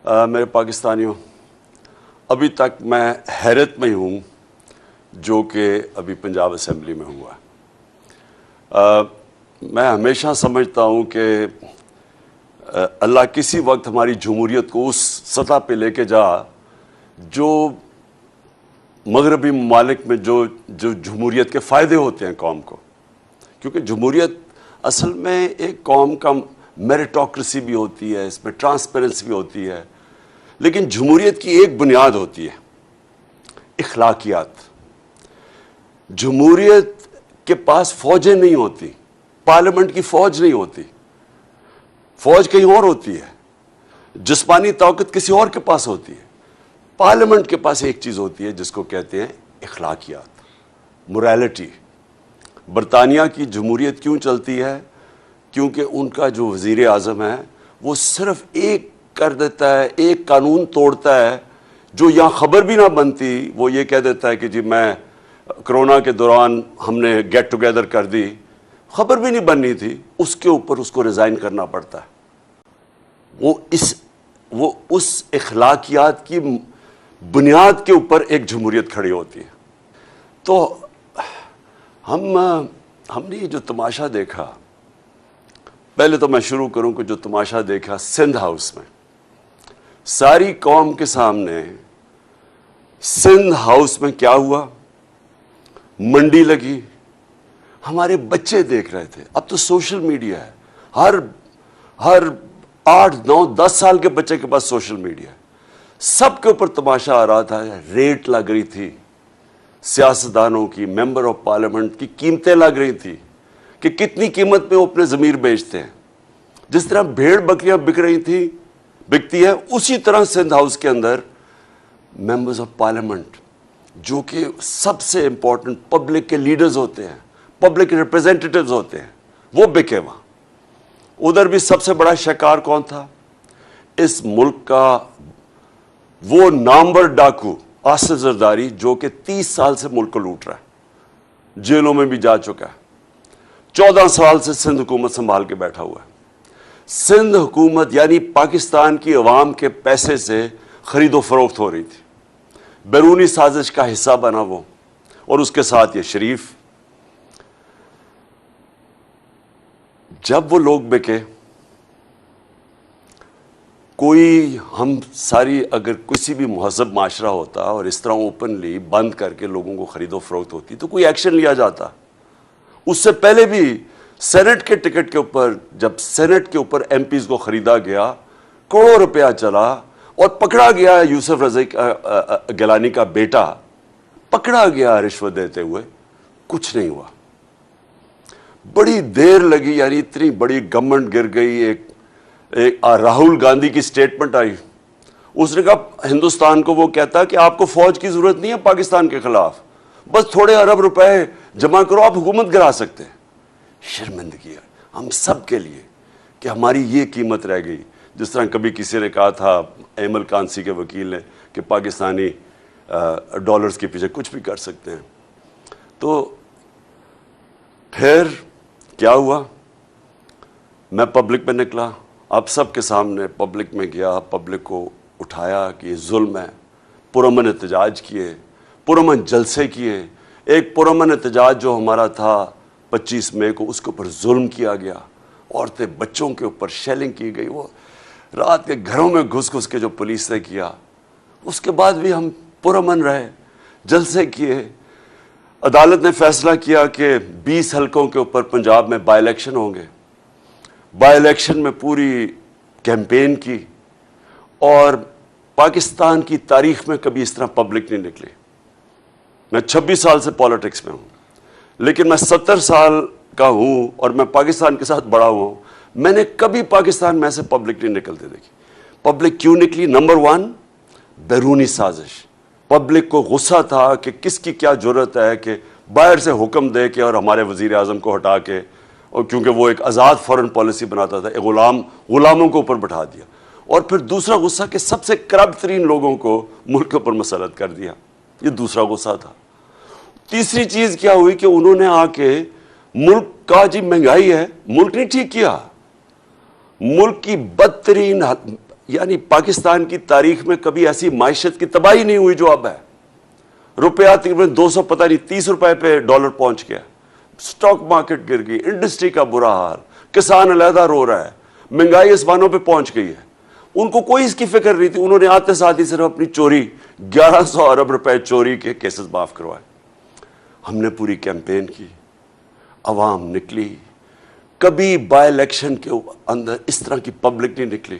میرے پاکستانیوں، ابھی تک میں حیرت میں ہوں جو کہ ابھی پنجاب اسمبلی میں ہوا۔ میں ہمیشہ سمجھتا ہوں کہ اللہ کسی وقت ہماری جمہوریت کو اس سطح پہ لے کے جا جو مغربی ممالک میں جو جمہوریت کے فائدے ہوتے ہیں قوم کو، کیونکہ جمہوریت اصل میں ایک قوم کا میریٹوکریسی بھی ہوتی ہے، اس میں ٹرانسپیرنسی بھی ہوتی ہے، لیکن جمہوریت کی ایک بنیاد ہوتی ہے اخلاقیات۔ جمہوریت کے پاس فوجیں نہیں ہوتی، پارلیمنٹ کی فوج نہیں ہوتی، فوج کہیں اور ہوتی ہے، جسمانی طاقت کسی اور کے پاس ہوتی ہے۔ پارلیمنٹ کے پاس ایک چیز ہوتی ہے جس کو کہتے ہیں اخلاقیات، موریلٹی۔ برطانیہ کی جمہوریت کیوں چلتی ہے؟ کیونکہ ان کا جو وزیر اعظم ہے وہ صرف ایک کر دیتا ہے، ایک قانون توڑتا ہے جو یہاں خبر بھی نہ بنتی، وہ یہ کہہ دیتا ہے کہ جی میں کرونا کے دوران ہم نے گیٹ ٹوگیدر کر دی، خبر بھی نہیں بننی تھی، اس کے اوپر اس کو ریزائن کرنا پڑتا ہے۔ وہ اس اخلاقیات کی بنیاد کے اوپر ایک جمہوریت کھڑی ہوتی ہے۔ تو ہم نے یہ جو تماشا دیکھا، پہلے تو میں شروع کروں کہ جو تماشا دیکھا سندھ ہاؤس میں، ساری قوم کے سامنے سندھ ہاؤس میں کیا ہوا، منڈی لگی، ہمارے بچے دیکھ رہے تھے۔ اب تو سوشل میڈیا ہے، ہر 8 9 10 سال کے بچے کے پاس سوشل میڈیا ہے، سب کے اوپر تماشا آ رہا تھا، ریٹ لگ رہی تھی سیاستدانوں کی، ممبر آف پارلیمنٹ کی قیمتیں لگ رہی تھی کہ کتنی قیمت پہ وہ اپنے ضمیر بیچتے ہیں۔ جس طرح بھیڑ بکریاں بکتی ہے، اسی طرح سندھ ہاؤس کے اندر ممبرز آف پارلیمنٹ جو کہ سب سے امپورٹنٹ پبلک کے لیڈرز ہوتے ہیں، پبلک ریپریزنٹیٹیوز ہوتے ہیں، وہ بکے وہاں۔ ادھر بھی سب سے بڑا شکار کون تھا؟ اس ملک کا وہ نامور ڈاکو آصف زرداری، جو کہ 30 سال سے ملک کو لوٹ رہا ہے، جیلوں میں بھی جا چکا ہے، 14 سال سے سندھ حکومت سنبھال کے بیٹھا ہوا ہے۔ سندھ حکومت یعنی پاکستان کی عوام کے پیسے سے خرید و فروخت ہو رہی تھی، بیرونی سازش کا حصہ بنا وہ، اور اس کے ساتھ یہ شریف۔ جب وہ لوگ بکے، ہم ساری اگر کسی بھی مہذب معاشرہ ہوتا اور اس طرح اوپنلی بند کر کے لوگوں کو خرید و فروخت ہوتی تو کوئی ایکشن لیا جاتا۔ اس سے پہلے بھی سینٹ کے ٹکٹ کے اوپر، جب سینٹ کے اوپر ایم پیز کو خریدا گیا، کروڑوں روپیہ چلا اور پکڑا گیا یوسف رضا گیلانی کا بیٹا، پکڑا گیا رشوت دیتے ہوئے، کچھ نہیں ہوا۔ بڑی دیر لگی، یعنی اتنی بڑی گورنمنٹ گر گئی۔ ایک راہل گاندھی کی سٹیٹمنٹ آئی، اس نے کہا ہندوستان کو، وہ کہتا کہ آپ کو فوج کی ضرورت نہیں ہے پاکستان کے خلاف، بس تھوڑے ارب روپے جمع کرو، آپ حکومت گرا سکتے ہیں۔ شرمندگی ہے ہم سب کے لیے کہ ہماری یہ قیمت رہ گئی۔ جس طرح کبھی کسی نے کہا تھا، ایمل کانسی کے وکیل نے، کہ پاکستانی ڈالرز کے پیچھے کچھ بھی کر سکتے ہیں۔ تو پھر کیا ہوا؟ میں پبلک میں نکلا، اب سب کے سامنے پبلک میں گیا، پبلک کو اٹھایا کہ یہ ظلم ہے، پرامن احتجاج کیے، پرامن جلسے کیے۔ ایک پرامن احتجاج جو ہمارا تھا 25 مئی کو، اس کے اوپر ظلم کیا گیا، عورتیں بچوں کے اوپر شیلنگ کی گئی، وہ رات کے گھروں میں گھس کے جو پولیس نے کیا۔ اس کے بعد بھی ہم پرامن رہے، جلسے کیے۔ عدالت نے فیصلہ کیا کہ 20 حلقوں کے اوپر پنجاب میں بائی الیکشن ہوں گے۔ بائی الیکشن میں پوری کیمپین کی، اور پاکستان کی تاریخ میں کبھی اس طرح پبلک نہیں نکلی۔ میں 26 سال سے پالیٹکس میں ہوں، لیکن میں 70 سال کا ہوں اور میں پاکستان کے ساتھ بڑا ہوں، میں نے کبھی پاکستان میں سے پبلک نہیں نکلتے دیکھی۔ پبلک کیوں نکلی؟ نمبر 1، بیرونی سازش۔ پبلک کو غصہ تھا کہ کس کی کیا جرت ہے کہ باہر سے حکم دے کے اور ہمارے وزیر اعظم کو ہٹا کے، اور کیونکہ وہ ایک آزاد فورن پالیسی بناتا تھا، غلاموں کو اوپر بٹھا دیا۔ اور پھر دوسرا غصہ کہ سب سے کرپٹ ترین لوگوں کو ملک کے اوپر مسلط کر دیا، یہ دوسرا غصہ تھا۔ تیسری چیز کیا ہوئی کہ انہوں نے آ کے ملک کا، جی مہنگائی ہے، ملک نہیں ٹھیک کیا، ملک کی بدترین یعنی پاکستان کی تاریخ میں کبھی ایسی معیشت کی تباہی نہیں ہوئی جو اب ہے. روپیہ تقریباً 200 پتہ نہیں 30 روپے پہ ڈالر پہنچ گیا. سٹاک مارکیٹ گر گئی, انڈسٹری کا برا حال, کسان علیحدہ رو رہا ہے, مہنگائی آسمانوں پہ پہنچ گئی ہے. ان کو کوئی اس کی فکر نہیں تھی. انہوں نے آتے ساتھ ہی صرف اپنی چوری 1100 ارب روپے چوری کے کیسز معاف کروائے. ہم نے پوری کیمپین کی, عوام نکلی. کبھی بائی الیکشن کے اندر اس طرح کی پبلک نہیں نکلی,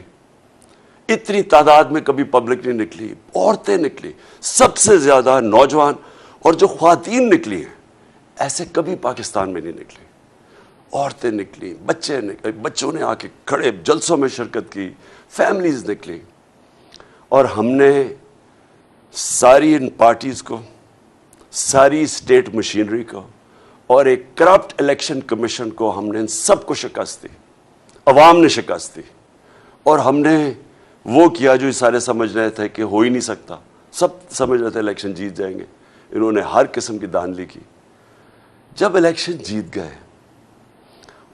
اتنی تعداد میں کبھی پبلک نہیں نکلی. عورتیں نکلی, سب سے زیادہ نوجوان, اور جو خواتین نکلی ہیں ایسے کبھی پاکستان میں نہیں نکلی. عورتیں نکلی, بچے نکلے, بچوں نے آ کے کھڑے جلسوں میں شرکت کی, فیملیز نکلی. اور ہم نے ساری ان پارٹیز کو, ساری اسٹیٹ مشینری کو اور ایک کرپٹ الیکشن کمیشن کو, ہم نے ان سب کو شکست دی. عوام نے شکست دی. اور ہم نے وہ کیا جو سارے سمجھ رہے تھے کہ ہو ہی نہیں سکتا. سب سمجھ رہے تھے الیکشن جیت جائیں گے. انہوں نے ہر قسم کی دھاندلی کی. جب الیکشن جیت گئے,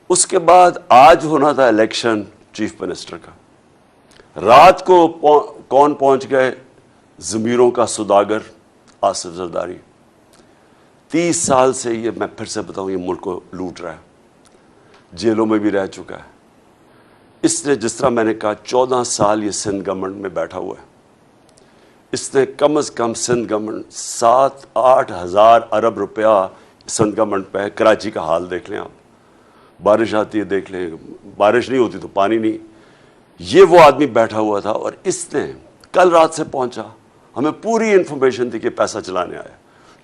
اس کے بعد آج ہونا تھا الیکشن چیف منسٹر کا. رات کو کون پہنچ گئے؟ ضمیروں کا سوداگر آصف زرداری. 30 سال سے یہ, میں پھر سے بتاؤں, یہ ملک کو لوٹ رہا ہے. جیلوں میں بھی رہ چکا ہے. اس نے, جس طرح میں نے کہا, 14 سال یہ سندھ گورنمنٹ میں بیٹھا ہوا ہے. اس نے کم از کم سندھ گورنمنٹ 7-8 ہزار ارب روپیہ سندھ گورنمنٹ پہ ہے. کراچی کا حال دیکھ لیں آپ, بارش آتی ہے دیکھ لیں, بارش نہیں ہوتی تو پانی نہیں. یہ وہ آدمی بیٹھا ہوا تھا. اور اس نے کل رات سے پہنچا, ہمیں پوری انفارمیشن تھی کہ پیسہ چلانے آیا,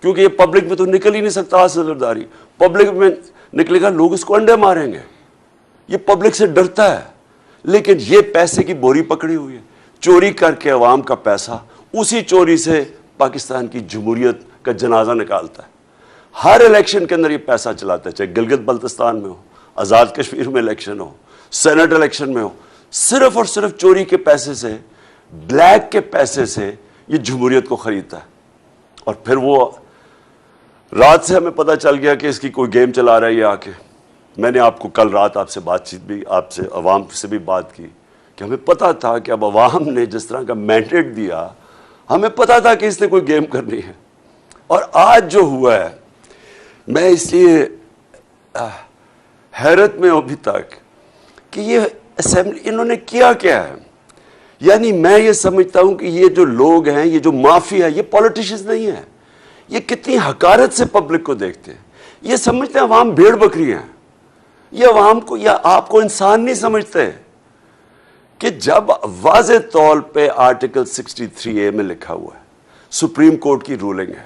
کیونکہ یہ پبلک میں تو نکل ہی نہیں سکتا. آصف زرداری پبلک میں نکلے گا, لوگ اس کو انڈے ماریں گے. یہ پبلک سے ڈرتا ہے. لیکن یہ پیسے کی بوری پکڑی ہوئی ہے, چوری کر کے عوام کا پیسہ, اسی چوری سے پاکستان کی جمہوریت کا جنازہ نکالتا ہے. ہر الیکشن کے اندر یہ پیسہ چلاتا ہے, چاہے گلگت بلتستان میں ہو, آزاد کشمیر میں الیکشن ہو, سینٹ الیکشن میں ہو. صرف اور صرف چوری کے پیسے سے, بلیک کے پیسے سے یہ جمہوریت کو خریدتا ہے. اور پھر وہ رات سے ہمیں پتہ چل گیا کہ اس کی کوئی گیم چلا رہا ہے یہ آ کے. میں نے آپ کو کل رات آپ سے بات چیت بھی, آپ سے عوام سے بھی بات کی کہ ہمیں پتہ تھا کہ اب عوام نے جس طرح کا مینڈیٹ دیا, ہمیں پتہ تھا کہ اس نے کوئی گیم کرنی ہے. اور آج جو ہوا ہے, میں اس لیے حیرت میں ہوں ابھی تک کہ یہ اسمبلی انہوں نے کیا کیا ہے. یعنی میں یہ سمجھتا ہوں کہ یہ جو لوگ ہیں, یہ جو مافیا ہے, یہ پولیٹیشنز نہیں ہیں. یہ کتنی حقارت سے پبلک کو دیکھتے ہیں. یہ سمجھتے ہیں عوام بھیڑ بکری ہیں. یہ عوام کو یا آپ کو انسان نہیں سمجھتے کہ جب واضح طور پہ آرٹیکل 63A میں لکھا ہوا ہے, سپریم کورٹ کی رولنگ ہے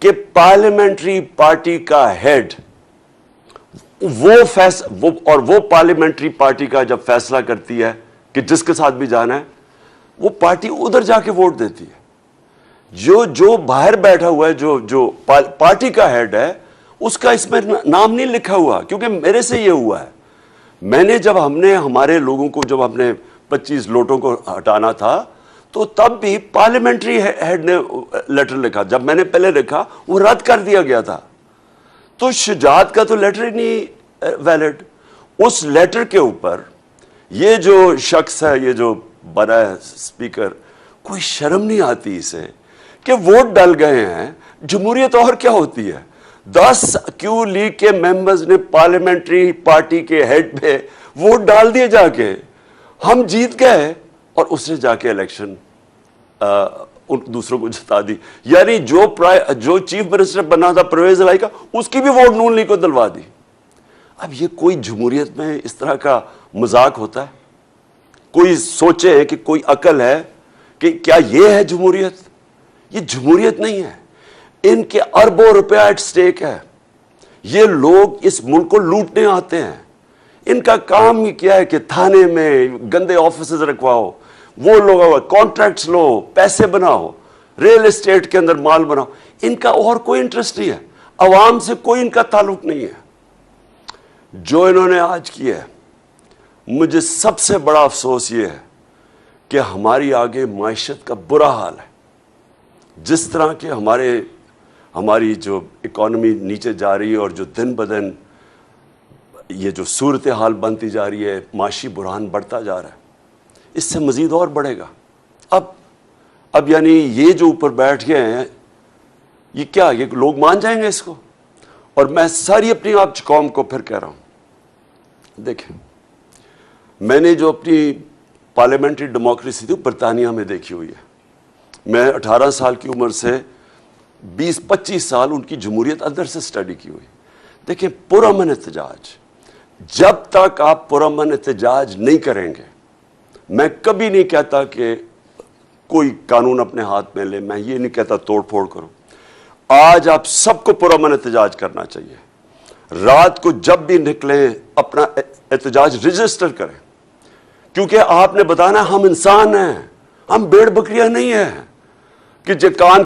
کہ پارلیمنٹری پارٹی کا ہیڈ وہ پارلیمنٹری پارٹی کا جب فیصلہ کرتی ہے کہ جس کے ساتھ بھی جانا ہے, وہ پارٹی ادھر جا کے ووٹ دیتی ہے. جو باہر بیٹھا ہوا ہے, جو پارٹی کا ہیڈ ہے, اس کا اس میں نام نہیں لکھا ہوا. کیونکہ میرے سے یہ ہوا ہے, میں نے جب ہم نے ہمارے لوگوں کو جب ہم نے 25 لوٹوں کو ہٹانا تھا, تو تب بھی پارلیمنٹری ہیڈ نے لیٹر لکھا. جب میں نے پہلے لکھا وہ رد کر دیا گیا تھا. تو شجاعت کا تو لیٹر ہی نہیں ویلڈ. اس لیٹر کے اوپر یہ جو شخص ہے, یہ جو بنا ہے اسپیکر, کوئی شرم نہیں آتی اسے کہ ووٹ ڈل گئے ہیں. جمہوریت اور کیا ہوتی ہے؟ 10 کیو لیگ کے ممبرز نے پارلیمنٹری پارٹی کے ہیڈ پہ ووٹ ڈال دیے جا کے, ہم جیت گئے, اور اس نے جا کے الیکشن ان دوسروں کو جتا دی. یعنی جو چیف منسٹر بنا تھا پرویز الہی کا, اس کی بھی ووٹ نون لیگ کو دلوا دی. اب یہ کوئی جمہوریت میں اس طرح کا مذاق ہوتا ہے؟ کوئی سوچے کہ کوئی عقل ہے کہ کیا یہ ہے جمہوریت؟ یہ جمہوریت نہیں ہے. ان کے اربوں روپیہ ایٹ سٹیک ہے. یہ لوگ اس ملک کو لوٹنے آتے ہیں. ان کا کام ہی کیا ہے کہ تھانے میں گندے آفیسز رکھواؤ, وہ لوگ کانٹریکٹس لو, پیسے بناؤ, ریل اسٹیٹ کے اندر مال بناؤ. ان کا اور کوئی انٹرسٹ نہیں ہے. عوام سے کوئی ان کا تعلق نہیں ہے. جو انہوں نے آج کیا ہے, مجھے سب سے بڑا افسوس یہ ہے کہ ہماری آگے معیشت کا برا حال ہے. جس طرح کہ ہماری جو اکانومی نیچے جا رہی ہے, اور جو دن بدن یہ جو صورتحال بنتی جا رہی ہے, معاشی بحران بڑھتا جا رہا ہے. اس سے مزید اور بڑھے گا. اب یعنی یہ جو اوپر بیٹھ گئے ہیں یہ کیا، یہ لوگ مان جائیں گے اس کو؟ اور میں ساری اپنی آپ قوم کو پھر کہہ رہا ہوں، دیکھیں میں نے جو اپنی پارلیمنٹری ڈیموکریسی تھی برطانیہ میں دیکھی ہوئی ہے. میں 18 سال کی عمر سے 20-25 سال ان کی جمہوریت اندر سے سٹڈی کی ہوئی. دیکھیں پرامن احتجاج، جب تک آپ پرامن احتجاج نہیں کریں گے، میں کبھی نہیں کہتا کہ کوئی قانون اپنے ہاتھ میں لے، میں یہ نہیں کہتا توڑ پھوڑ کرو. آج آپ سب کو پرامن احتجاج کرنا چاہیے. رات کو جب بھی نکلیں اپنا احتجاج رجسٹر کریں، کیونکہ آپ نے بتانا ہم انسان ہیں، ہم بھیڑ بکریاں نہیں ہیں کہ جو کان